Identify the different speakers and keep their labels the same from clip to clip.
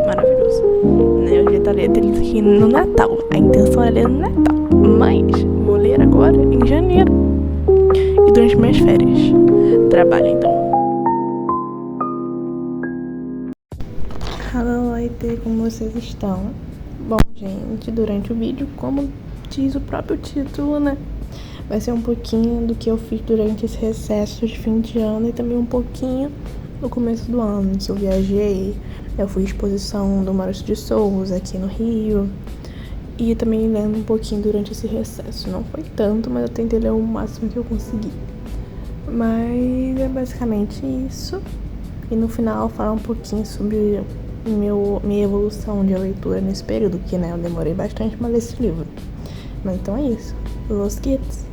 Speaker 1: Maravilhoso, né? Eu já estaria deles aqui no Natal. A intenção é ler no Natal, mas vou ler agora em janeiro e durante minhas férias. Trabalho então. Hello, Leite, como vocês estão? Bom, gente, durante o vídeo, como diz o próprio título, né? Vai ser um pouquinho do que eu fiz durante esse recesso de fim de ano e também um pouquinho no começo do ano, que eu viajei. Eu fui à exposição do Maurício de Souza aqui no Rio e também lendo um pouquinho durante esse recesso. Não foi tanto, mas eu tentei ler o máximo que eu consegui. Mas é basicamente isso. E no final falar um pouquinho sobre minha evolução de leitura nesse período, que né, eu demorei bastante pra ler esse livro. Mas então é isso. Los Kids!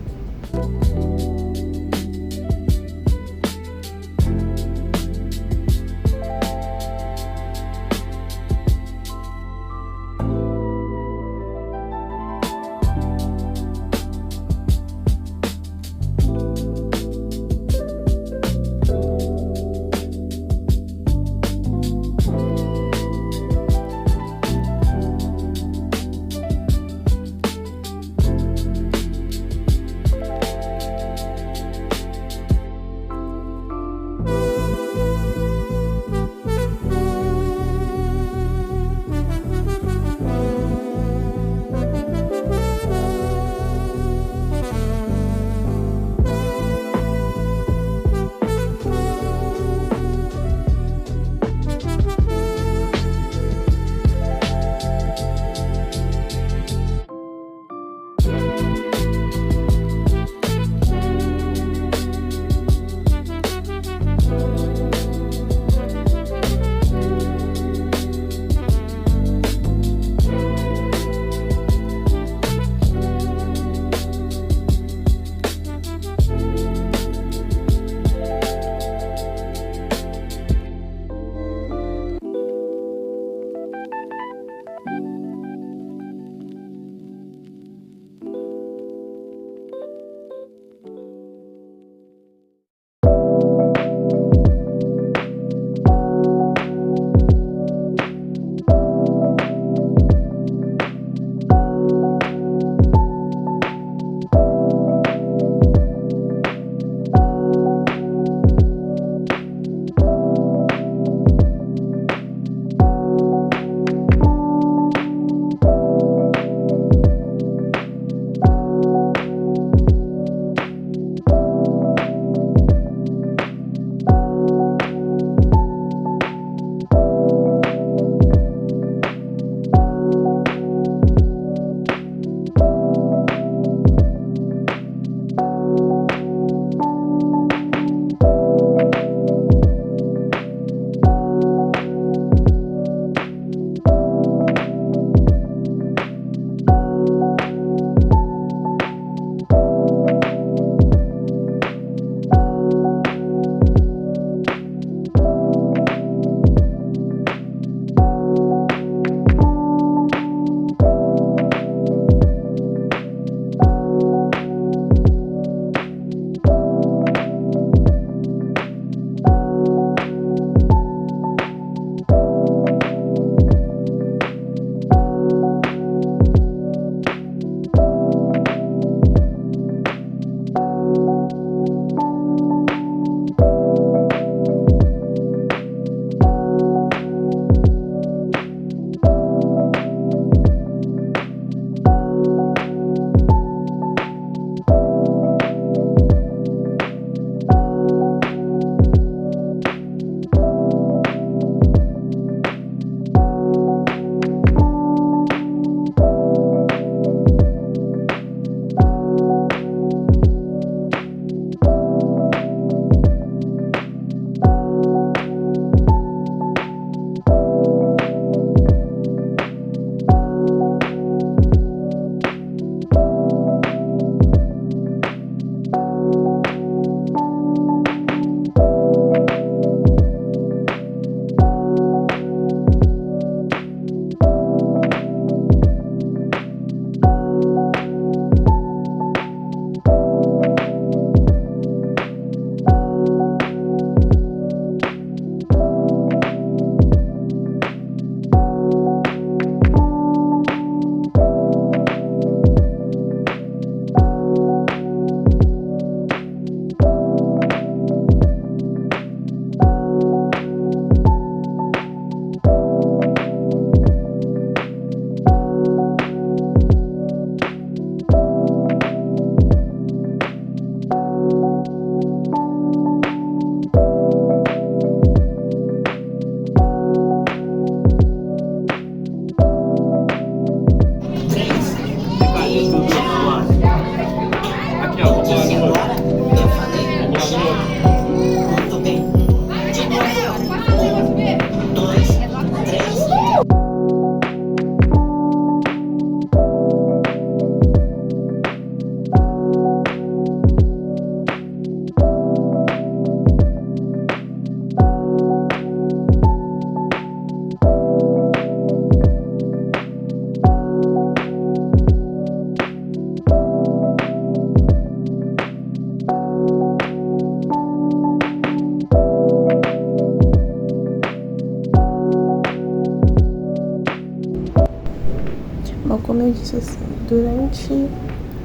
Speaker 1: como eu disse assim, durante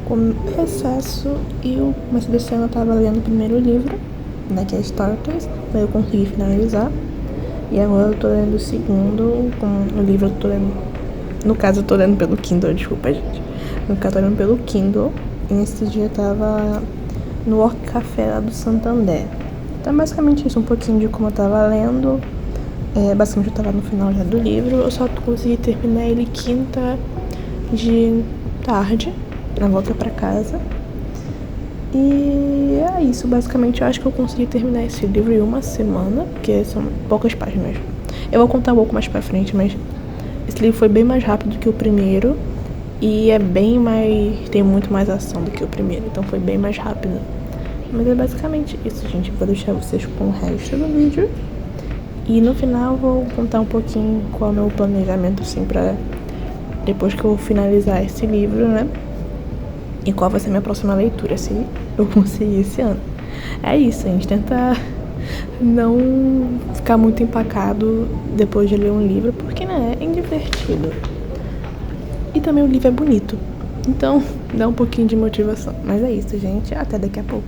Speaker 1: o recesso mas desse ano eu tava lendo o primeiro livro, né, que é Starters, daí eu consegui finalizar. E agora eu tô lendo o segundo, com o livro eu tô lendo, no caso eu tô lendo pelo Kindle, desculpa gente. No caso eu tô lendo pelo Kindle, e nesse dia eu tava no Orc Café lá do Santander. Então basicamente isso, um pouquinho de como eu tava lendo. Basicamente eu tava no final já do livro, eu só consegui terminar ele quinta de tarde, na volta pra casa. E é isso, basicamente eu acho que eu consegui terminar esse livro em uma semana, porque são poucas páginas. Eu vou contar um pouco mais pra frente, mas esse livro foi bem mais rápido que o primeiro e tem muito mais ação do que o primeiro, então foi bem mais rápido. Mas é basicamente isso, gente. Vou deixar vocês com o resto do vídeo. E no final vou contar um pouquinho qual é o meu planejamento, assim, pra depois que eu finalizar esse livro, né? E qual vai ser a minha próxima leitura, se eu conseguir esse ano. É isso, a gente tenta não ficar muito empacado depois de ler um livro, porque, né, é divertido. E também o livro é bonito. Então, dá um pouquinho de motivação. Mas é isso, gente. Até daqui a pouco.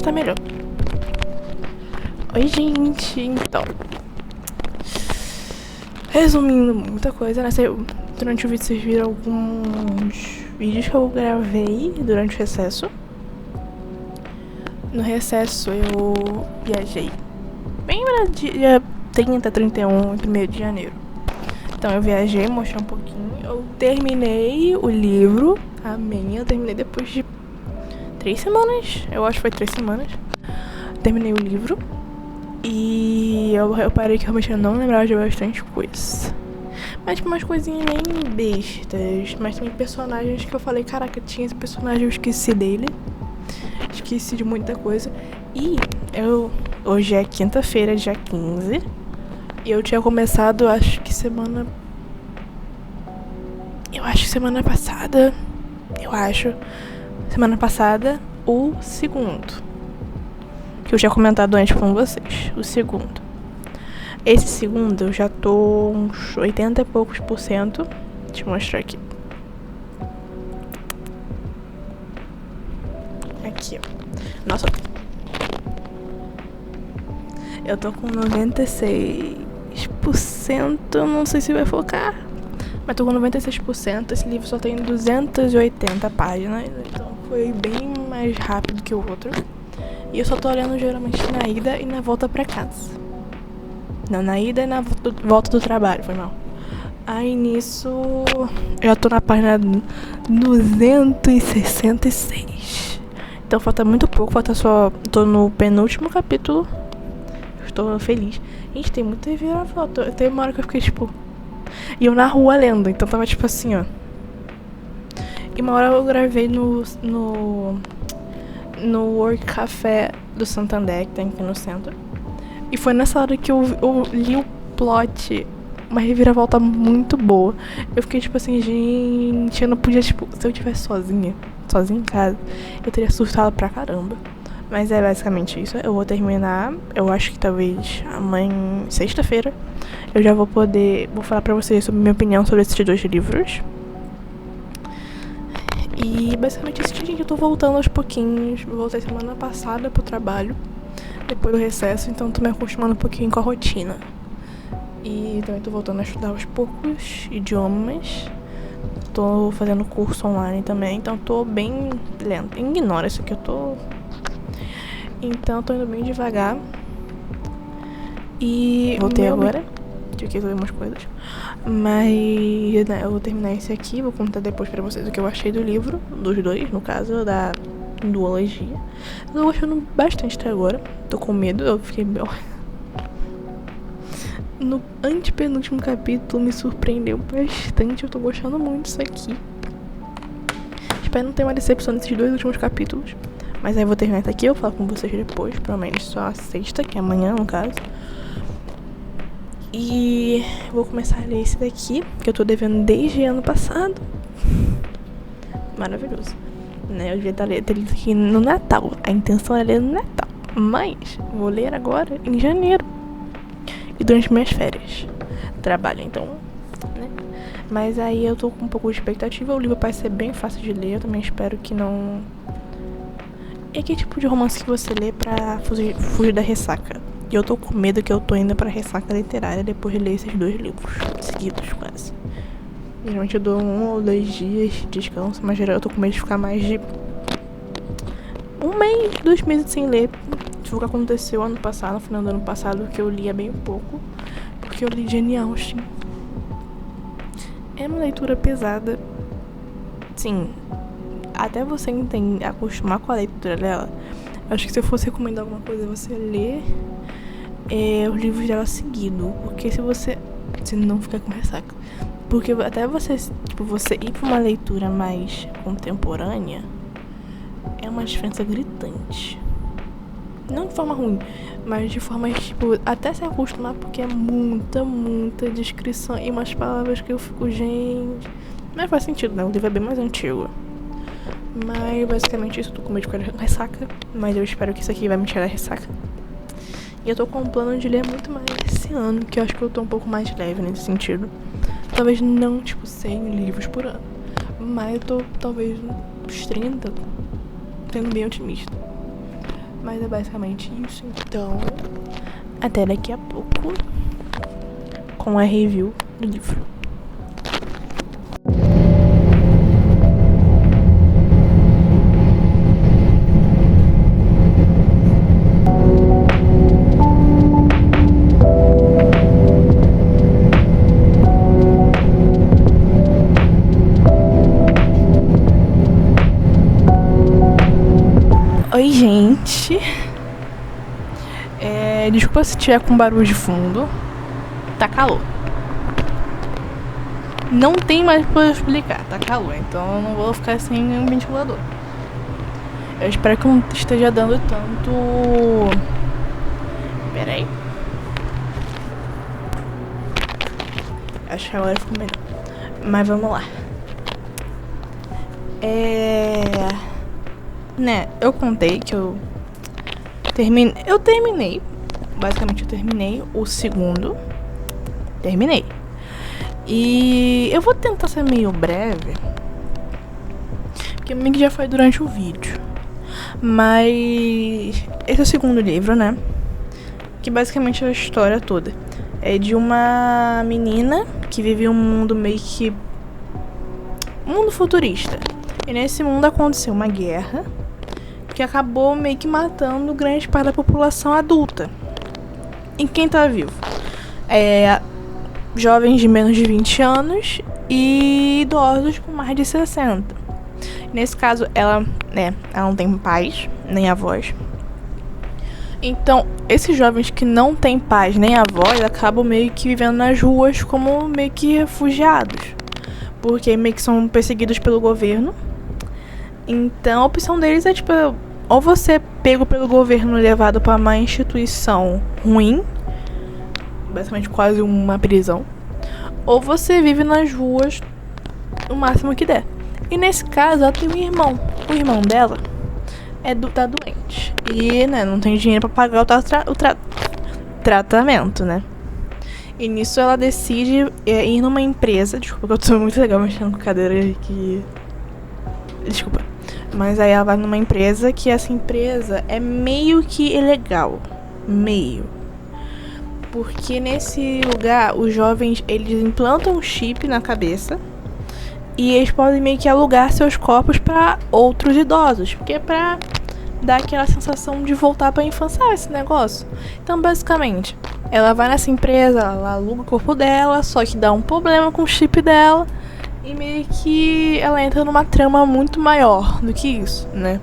Speaker 1: tá melhor. Oi, gente. Então, resumindo muita coisa, né? Durante o vídeo vocês viram alguns vídeos que eu gravei durante o recesso. No recesso eu viajei bem no dia 30, 31 e 1º de janeiro. Então eu viajei, mostrei um pouquinho. Eu terminei o livro. Amém. Eu terminei depois de 3 semanas. Eu acho que foi 3 semanas. Terminei o livro. E eu reparei que realmente eu não lembrava de bastante coisa. Mas tipo umas coisinhas bem bestas. Mas tem personagens que eu falei, caraca, tinha esse personagem, eu esqueci dele. Esqueci de muita coisa. E hoje é quinta-feira, dia 15. E eu tinha começado, acho que semana passada. Semana passada, o segundo. Que eu tinha comentado antes com vocês. O segundo. Esse segundo eu já tô uns 80 e poucos %. Deixa eu mostrar aqui. Aqui, ó. Nossa. Eu tô com 96%. Não sei se vai focar. Mas tô com 96%. Esse livro só tem 280 páginas. Então foi bem mais rápido que o outro. E eu só tô olhando geralmente na ida e na volta pra casa. Não, na ida e na volta do trabalho, foi mal. Aí nisso, eu já tô na página 266. Então falta muito pouco, tô no penúltimo capítulo. Estou feliz. Gente, tem muita reviravolta. Tem uma hora que eu fiquei tipo... E eu na rua lendo, então tava tipo assim, ó. E uma hora eu gravei no Work Café do Santander, que tem aqui no centro. E foi nessa hora que eu li o plot. Uma reviravolta muito boa. Eu fiquei tipo assim, gente, eu não podia, tipo, se eu estivesse sozinha em casa, eu teria assustado pra caramba. Mas é basicamente isso. Eu vou terminar, eu acho que talvez amanhã, sexta-feira, eu já vou falar pra vocês sobre minha opinião sobre esses 2 livros. E basicamente isso, gente, eu tô voltando aos pouquinhos. Eu voltei semana passada pro trabalho, depois do recesso, então tô me acostumando um pouquinho com a rotina. E também tô voltando a estudar aos poucos idiomas. Tô fazendo curso online também, então tô bem lenta. Ignora isso aqui, eu tô... Então tô indo bem devagar. E voltei agora. Tive que resolver umas coisas. Mas, né, eu vou terminar esse aqui. Vou contar depois pra vocês o que eu achei do livro. Dos 2, no caso, da duologia. Eu tô gostando bastante até agora. Tô com medo, eu fiquei... No antepenúltimo capítulo me surpreendeu bastante. Eu tô gostando muito disso aqui. Espero não ter uma decepção nesses 2 últimos capítulos. Mas aí eu vou terminar isso aqui, eu falo com vocês depois. Provavelmente só a sexta, que é amanhã, no caso. E vou começar a ler esse daqui, que eu tô devendo desde ano passado. Maravilhoso, né? Eu devia estar lendo isso aqui no Natal. A intenção é ler no Natal. Mas vou ler agora em janeiro. E durante minhas férias. Trabalho, então, né? Mas aí eu tô com um pouco de expectativa. O livro parece ser bem fácil de ler. Eu também espero que não... É aquele tipo de romance que você lê pra fugir da ressaca. E eu tô com medo que eu tô indo pra ressaca literária depois de ler esses 2 livros seguidos, quase. Geralmente eu dou 1 ou 2 dias de descanso, mas geral eu tô com medo de ficar mais de 1 mês, 2 meses sem ler. Foi o que aconteceu ano passado, no final do ano passado, que eu lia bem pouco, porque eu li Jane Austen. É uma leitura pesada. Sim, até você acostumar com a leitura dela. Acho que se eu fosse recomendar alguma coisa, você lê os livros dela seguido. Porque se não ficar com ressaca. Porque até você ir pra uma leitura mais contemporânea, é uma diferença gritante. Não de forma ruim, mas de forma, tipo, até se acostumar, porque é muita descrição e umas palavras que eu fico, gente... Mas faz sentido, né? O livro é bem mais antigo. Mas basicamente isso, eu tô com medo de ficar ressaca. Mas eu espero que isso aqui vai me tirar a ressaca. E eu tô com um plano de ler muito mais esse ano, que eu acho que eu tô um pouco mais leve nesse sentido. Talvez não, tipo, 100 livros por ano. Mas eu tô, talvez, uns 30, sendo bem otimista. Mas é basicamente isso. Então, até daqui a pouco com a review do livro. Oi, gente. Desculpa se tiver com barulho de fundo. Tá calor. Não tem mais pra explicar, tá calor. Então eu não vou ficar sem um ventilador. Eu espero que não esteja dando tanto. Pera aí. Acho que agora ficou melhor. Mas vamos lá. Né, eu contei que eu terminei. Basicamente eu terminei o segundo. Terminei. E eu vou tentar ser meio breve, porque meio que já foi durante o vídeo. Mas esse é o segundo livro, né? Que basicamente é a história toda. É de uma menina que vive um mundo meio que mundo futurista. E nesse mundo aconteceu uma guerra que acabou meio que matando grande parte da população adulta. E quem tá vivo? Jovens de menos de 20 anos e idosos com mais de 60. Nesse caso, ela não tem pais, nem avós. Então, esses jovens que não têm pais nem avós acabam meio que vivendo nas ruas como meio que refugiados. Porque meio que são perseguidos pelo governo. Então, a opção deles é tipo, ou você é pego pelo governo e levado para uma instituição ruim, basicamente quase uma prisão, ou você vive nas ruas o máximo que der. E nesse caso, ela tem um irmão. O irmão dela tá doente. E, não tem dinheiro pra pagar o tratamento, né? E nisso ela decide ir numa empresa. Desculpa que eu tô muito legal mexendo com cadeira aqui. Desculpa. Mas aí ela vai numa empresa que essa empresa é meio que ilegal. Meio. Porque nesse lugar, os jovens, eles implantam um chip na cabeça e eles podem meio que alugar seus corpos para outros idosos. Porque é pra dar aquela sensação de voltar pra infância, esse negócio. Então, basicamente, ela vai nessa empresa, ela aluga o corpo dela, só que dá um problema com o chip dela. E meio que ela entra numa trama muito maior do que isso, né?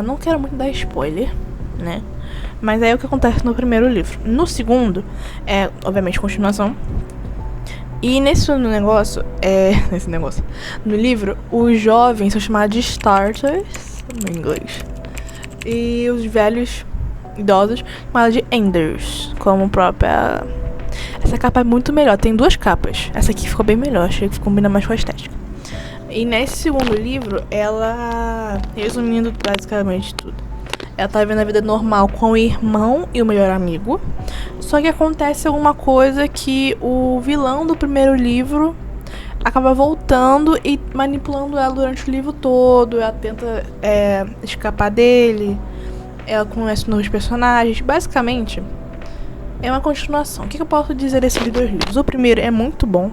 Speaker 1: Não quero muito dar spoiler, né? Mas aí é o que acontece no primeiro livro. No segundo, obviamente, continuação. E nesse negócio, no livro, os jovens são chamados de starters, em inglês. E os velhos, idosos, chamados de enders, como própria. Essa capa é muito melhor, tem duas capas. Essa aqui ficou bem melhor, achei que combina mais com a estética. E nesse segundo livro, ela, resumindo basicamente tudo, ela tá vivendo a vida normal com o irmão e o melhor amigo. Só que acontece alguma coisa que o vilão do primeiro livro acaba voltando e manipulando ela durante o livro todo. Ela tenta escapar dele. Ela conhece novos personagens. Basicamente, é uma continuação. O que eu posso dizer desses dois livros? O primeiro é muito bom.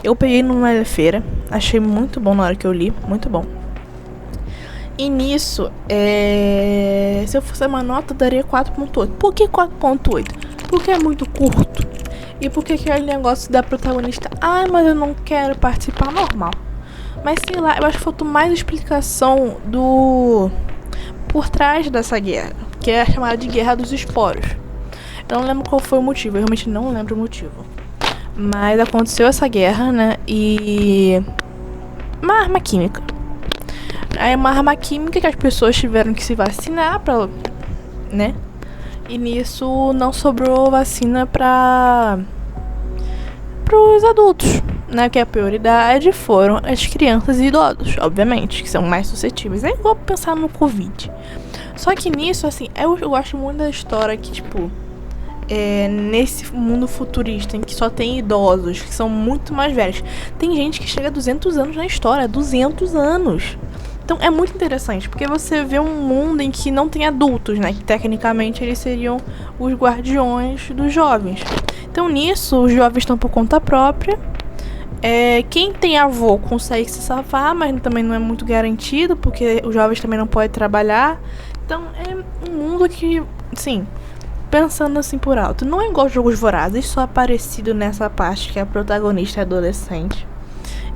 Speaker 1: Eu peguei numa feira. Achei muito bom na hora que eu li. Muito bom. E nisso, se eu fosse uma nota, eu daria 4.8. Por que 4.8? Porque é muito curto. E porque aquele negócio da protagonista, mas eu não quero participar, normal. Mas sei lá, eu acho que faltou mais explicação por trás dessa guerra, que é a chamada de Guerra dos Esporos. Eu não lembro qual foi o motivo, eu realmente não lembro o motivo. Mas aconteceu essa guerra, né? E uma arma química. É uma arma química que as pessoas tiveram que se vacinar pra, né? E nisso não sobrou vacina pros adultos, né? Que a prioridade foram as crianças e idosos, obviamente, que são mais suscetíveis. É igual pensar no Covid. Só que nisso, assim, eu gosto muito da história que, tipo, nesse mundo futurista em que só tem idosos, que são muito mais velhos. Tem gente que chega a 200 anos na história, 200 anos. Então é muito interessante, porque você vê um mundo em que não tem adultos, né? Que tecnicamente eles seriam os guardiões dos jovens. Então nisso, os jovens estão por conta própria. Quem tem avô consegue se safar, mas também não é muito garantido, porque os jovens também não podem trabalhar. Então é um mundo que, sim, pensando assim por alto, não é igual Jogos Vorazes, só aparecido nessa parte que a protagonista é adolescente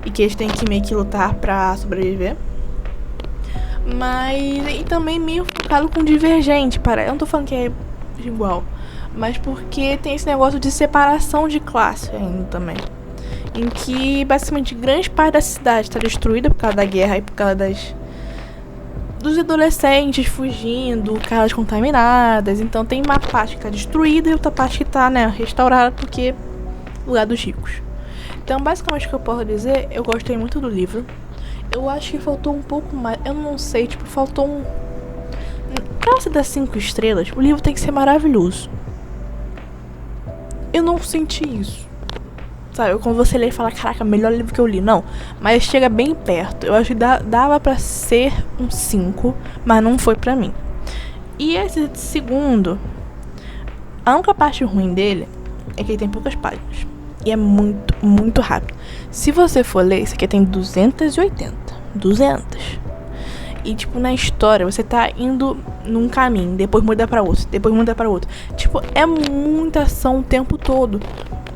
Speaker 1: e que eles têm que meio que lutar pra sobreviver. Mas e também meio focado com Divergente, para. Eu não tô falando que é igual, mas porque tem esse negócio de separação de classe ainda também, em que basicamente grande parte da cidade está destruída por causa da guerra e por causa dos adolescentes fugindo, casas contaminadas. Então tem uma parte que tá destruída e outra parte que tá, né, restaurada, porque lugar dos ricos. Então basicamente o que eu posso dizer, eu gostei muito do livro. Eu acho que faltou um pouco mais, eu não sei, tipo, faltou um... Pra você dar 5 estrelas, o livro tem que ser maravilhoso. Eu não senti isso. Sabe, quando você lê e fala, caraca, melhor livro que eu li. Não, mas chega bem perto. Eu acho que dava pra ser um 5, mas não foi pra mim. E esse segundo, a única parte ruim dele é que ele tem poucas páginas. E é muito, muito rápido. Se você for ler, isso aqui tem 280. 200. E, tipo, na história, você tá indo num caminho, depois muda pra outro, depois muda pra outro. Tipo, é muita ação o tempo todo.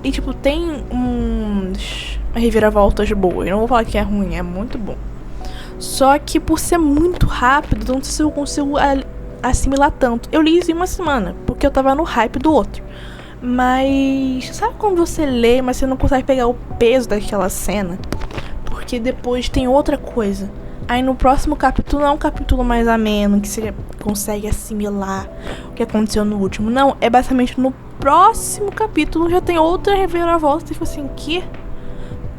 Speaker 1: E, tipo, tem uns reviravoltas boas. Eu não vou falar que é ruim, é muito bom. Só que por ser muito rápido, não sei se eu consigo assimilar tanto. Eu li isso em uma semana, porque eu tava no hype do outro. Mas sabe quando você lê, mas você não consegue pegar o peso daquela cena? Porque depois tem outra coisa. Aí no próximo capítulo não é um capítulo mais ameno, que você consegue assimilar o que aconteceu no último. Não, é basicamente no próximo capítulo já tem outra reviravolta. Tipo assim, que?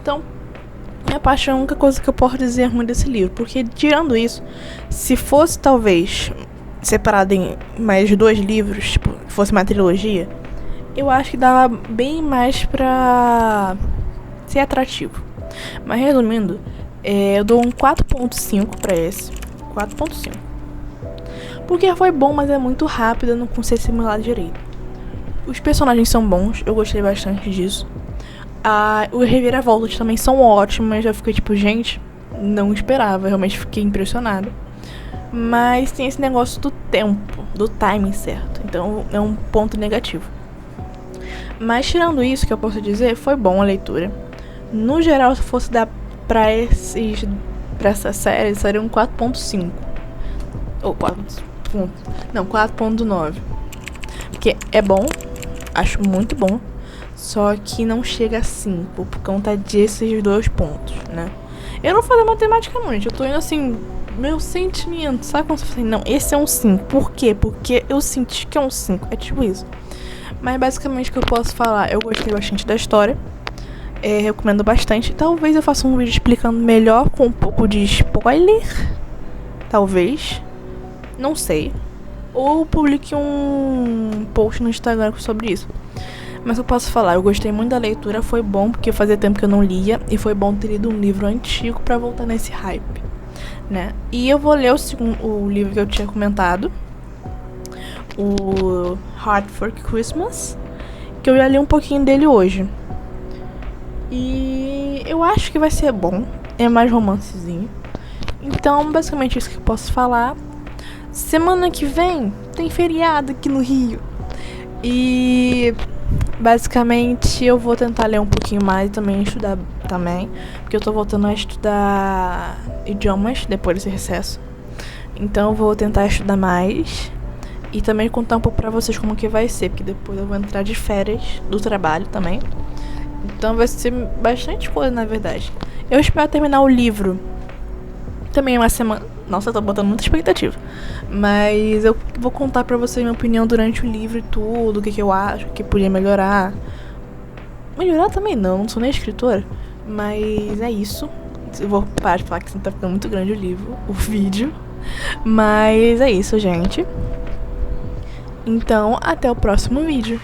Speaker 1: Então, minha parte é a única coisa que eu posso dizer ruim desse livro. Porque tirando isso, se fosse talvez separado em mais 2 livros, tipo, fosse uma trilogia, eu acho que dava bem mais pra ser atrativo. Mas resumindo, eu dou um 4.5 pra esse. 4.5. Porque foi bom, mas é muito rápido, eu não consigo assimilar direito. Os personagens são bons, eu gostei bastante disso. Os reviravoltas também são ótimos, já fiquei tipo, gente, não esperava, realmente fiquei impressionada. Mas tem esse negócio do tempo, do timing certo. Então é um ponto negativo. Mas tirando isso, que eu posso dizer, foi bom a leitura. No geral, se fosse dar pra essa série, seria um 4.5. Ou 4.9. Porque é bom, acho muito bom. Só que não chega a 5, por conta desses 2 pontos, né? Eu não falei matematicamente, eu tô indo assim, meu sentimento, sabe quando você fala assim, não, esse é um 5. Por quê? Porque eu senti que é um 5, é tipo isso. Mas basicamente o que eu posso falar, eu gostei bastante da história. Recomendo bastante. Talvez eu faça um vídeo explicando melhor com um pouco de spoiler. Talvez. Não sei. Ou publique um post no Instagram sobre isso. Mas eu posso falar, eu gostei muito da leitura. Foi bom porque fazia tempo que eu não lia. E foi bom ter lido um livro antigo pra voltar nesse hype, né? E eu vou ler o livro que eu tinha comentado, o Heart for Christmas, que eu já li um pouquinho dele hoje. E eu acho que vai ser bom. É mais romancezinho. Então, basicamente isso que eu posso falar. Semana que vem tem feriado aqui no Rio. E basicamente eu vou tentar ler um pouquinho mais e também estudar também. Porque eu tô voltando a estudar idiomas depois desse recesso. Então eu vou tentar estudar mais. E também contar um pouco pra vocês como que vai ser. Porque depois eu vou entrar de férias do trabalho também. Então vai ser bastante coisa, na verdade. Eu espero terminar o livro também uma semana. Nossa, eu tô botando muita expectativa. Mas eu vou contar pra vocês minha opinião durante o livro e tudo. O que eu acho que podia melhorar. Melhorar também não sou nem escritora. Mas é isso. Eu vou parar de falar que tá ficando muito grande o livro, o vídeo. Mas é isso, gente. Então, até o próximo vídeo.